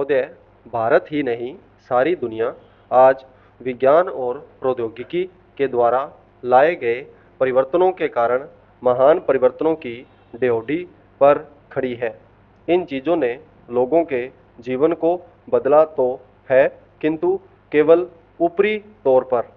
महोदय, भारत ही नहीं सारी दुनिया आज विज्ञान और प्रौद्योगिकी के द्वारा लाए गए परिवर्तनों के कारण महान परिवर्तनों की ड्योढ़ी पर खड़ी है। इन चीज़ों ने लोगों के जीवन को बदला तो है, किंतु केवल ऊपरी तौर पर।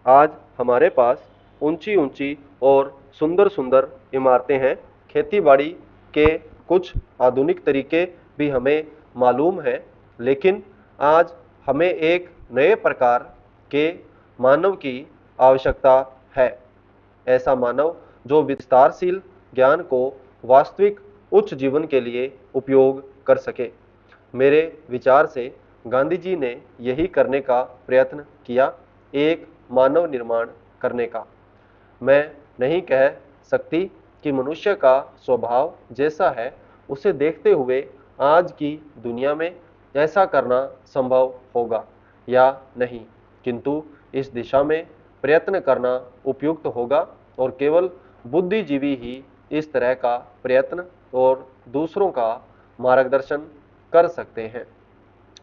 आज हमारे पास ऊंची ऊंची और सुंदर सुंदर इमारतें हैं। खेती-बाड़ी के कुछ आधुनिक तरीके भी हमें मालूम है, लेकिन आज हमें एक नए प्रकार के मानव की आवश्यकता है। ऐसा मानव जो विस्तारशील ज्ञान को वास्तविक उच्च जीवन के लिए उपयोग कर सके। मेरे विचार से गांधी जी ने यही करने का प्रयत्न किया, एक मानव निर्माण करने का। मैं नहीं कह सकती कि मनुष्य का स्वभाव जैसा है उसे देखते हुए आज की दुनिया में ऐसा करना संभव होगा या नहीं, किंतु इस दिशा में प्रयत्न करना उपयुक्त होगा और केवल बुद्धिजीवी ही इस तरह का प्रयत्न और दूसरों का मार्गदर्शन कर सकते हैं।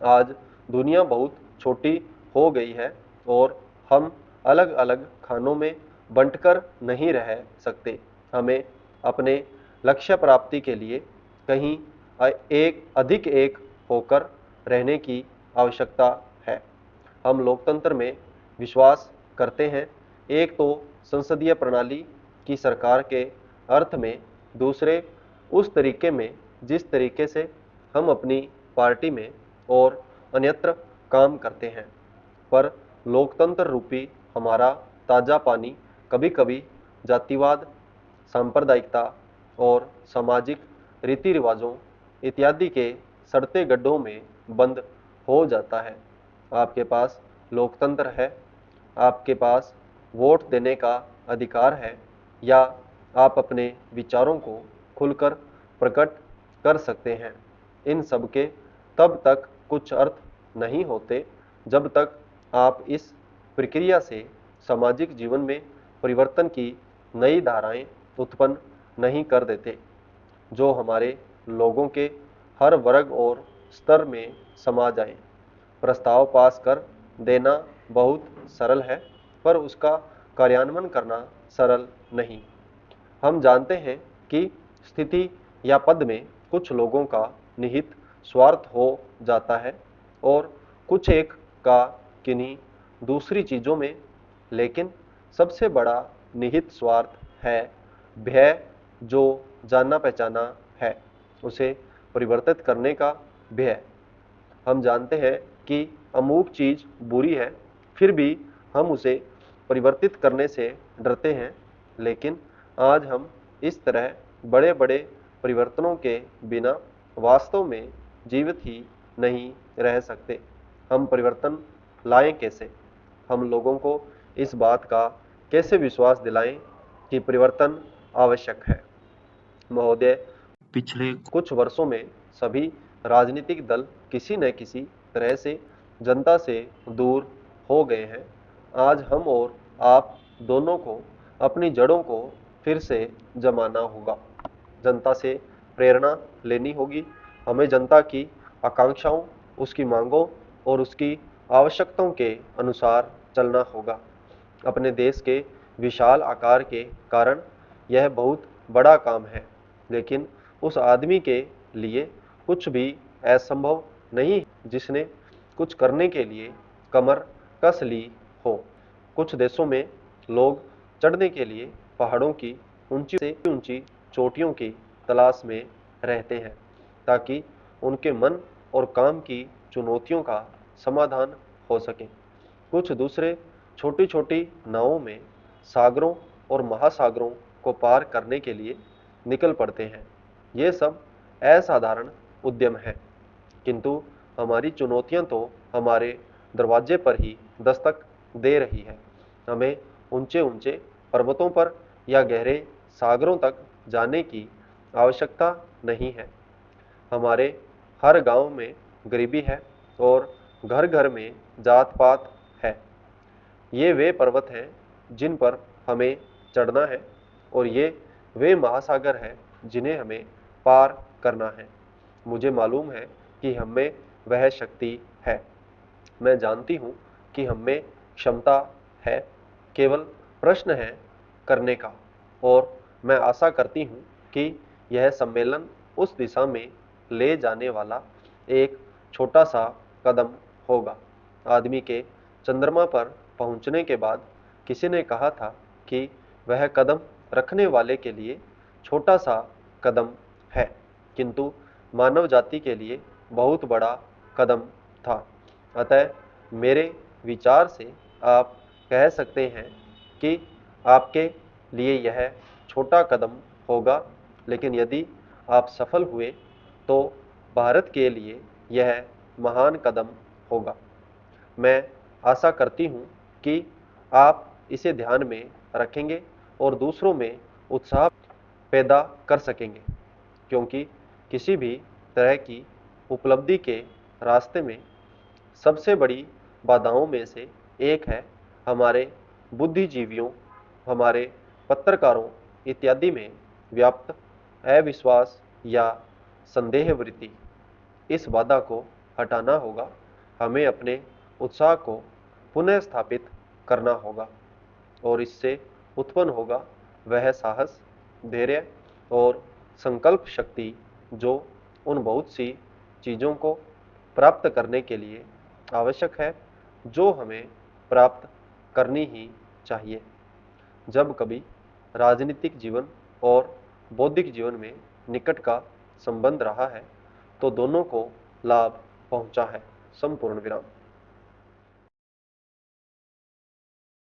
आज दुनिया बहुत छोटी हो गई है और हम अलग अलग खानों में बंटकर नहीं रह सकते। हमें अपने लक्ष्य प्राप्ति के लिए कहीं अधिक एक होकर रहने की आवश्यकता है। हम लोकतंत्र में विश्वास करते हैं, एक तो संसदीय प्रणाली की सरकार के अर्थ में, दूसरे उस तरीके में जिस तरीके से हम अपनी पार्टी में और अन्यत्र काम करते हैं। पर लोकतंत्र रूपी हमारा ताज़ा पानी कभी कभी जातिवाद, सांप्रदायिकता और सामाजिक रीति रिवाजों इत्यादि के सड़ते गड्ढों में बंद हो जाता है। आपके पास लोकतंत्र है, आपके पास वोट देने का अधिकार है, या आप अपने विचारों को खुलकर प्रकट कर सकते हैं। इन सब के तब तक कुछ अर्थ नहीं होते जब तक आप इस प्रक्रिया से सामाजिक जीवन में परिवर्तन की नई धाराएं उत्पन्न नहीं कर देते, जो हमारे लोगों के हर वर्ग और स्तर में समा जाएं। प्रस्ताव पास कर देना बहुत सरल है, पर उसका कार्यान्वयन करना सरल नहीं। हम जानते हैं कि स्थिति या पद में कुछ लोगों का निहित स्वार्थ हो जाता है और कुछ एक का किन्हीं दूसरी चीज़ों में, लेकिन सबसे बड़ा निहित स्वार्थ है भय, जो जाना पहचाना है, उसे परिवर्तित करने का भय। हम जानते हैं कि अमुक चीज़ बुरी है, फिर भी हम उसे परिवर्तित करने से डरते हैं, लेकिन आज हम इस तरह बड़े बड़े परिवर्तनों के बिना वास्तव में जीवित ही नहीं रह सकते। हम परिवर्तन लाएं कैसे? हम लोगों को इस बात का कैसे विश्वास दिलाएं कि परिवर्तन आवश्यक है? महोदय, पिछले कुछ वर्षों में सभी राजनीतिक दल किसी न किसी तरह से जनता से दूर हो गए हैं। आज हम और आप दोनों को अपनी जड़ों को फिर से जमाना होगा, जनता से प्रेरणा लेनी होगी। हमें जनता की आकांक्षाओं, उसकी मांगों और उसकी आवश्यकताओं के अनुसार चलना होगा। अपने देश के विशाल आकार के कारण यह बहुत बड़ा काम है, लेकिन उस आदमी के लिए कुछ भी असंभव नहीं जिसने कुछ करने के लिए कमर कस ली हो। कुछ देशों में लोग चढ़ने के लिए पहाड़ों की ऊंची से ऊंची चोटियों की तलाश में रहते हैं, ताकि उनके मन और काम की चुनौतियों का समाधान हो सके। कुछ दूसरे छोटी छोटी नावों में सागरों और महासागरों को पार करने के लिए निकल पड़ते हैं। ये सब असाधारण उद्यम है, किंतु हमारी चुनौतियां तो हमारे दरवाजे पर ही दस्तक दे रही है। हमें ऊंचे ऊंचे पर्वतों पर या गहरे सागरों तक जाने की आवश्यकता नहीं है। हमारे हर गांव में गरीबी है और घर घर में जात पात है। ये वे पर्वत हैं जिन पर हमें चढ़ना है, और ये वे महासागर हैं जिन्हें हमें पार करना है। मुझे मालूम है कि हमें वह शक्ति है। मैं जानती हूँ कि हम में क्षमता है, केवल प्रश्न है करने का, और मैं आशा करती हूँ कि यह सम्मेलन उस दिशा में ले जाने वाला एक छोटा सा कदम होगा। आदमी के चंद्रमा पर पहुंचने के बाद किसी ने कहा था कि वह कदम रखने वाले के लिए छोटा सा कदम है, किंतु मानव जाति के लिए बहुत बड़ा कदम था। अतः मेरे विचार से आप कह सकते हैं कि आपके लिए यह छोटा कदम होगा, लेकिन यदि आप सफल हुए तो भारत के लिए यह महान कदम होगा। मैं आशा करती हूँ कि आप इसे ध्यान में रखेंगे और दूसरों में उत्साह पैदा कर सकेंगे, क्योंकि किसी भी तरह की उपलब्धि के रास्ते में सबसे बड़ी बाधाओं में से एक है हमारे बुद्धिजीवियों, हमारे पत्रकारों इत्यादि में व्याप्त अविश्वास या संदेह वृत्ति। इस बाधा को हटाना होगा। हमें अपने उत्साह को पुनः स्थापित करना होगा, और इससे उत्पन्न होगा वह साहस, धैर्य और संकल्प शक्ति जो उन बहुत सी चीज़ों को प्राप्त करने के लिए आवश्यक है, जो हमें प्राप्त करनी ही चाहिए। जब कभी राजनीतिक जीवन और बौद्धिक जीवन में निकट का संबंध रहा है, तो दोनों को लाभ पहुंचा है। संपूर्ण विराम।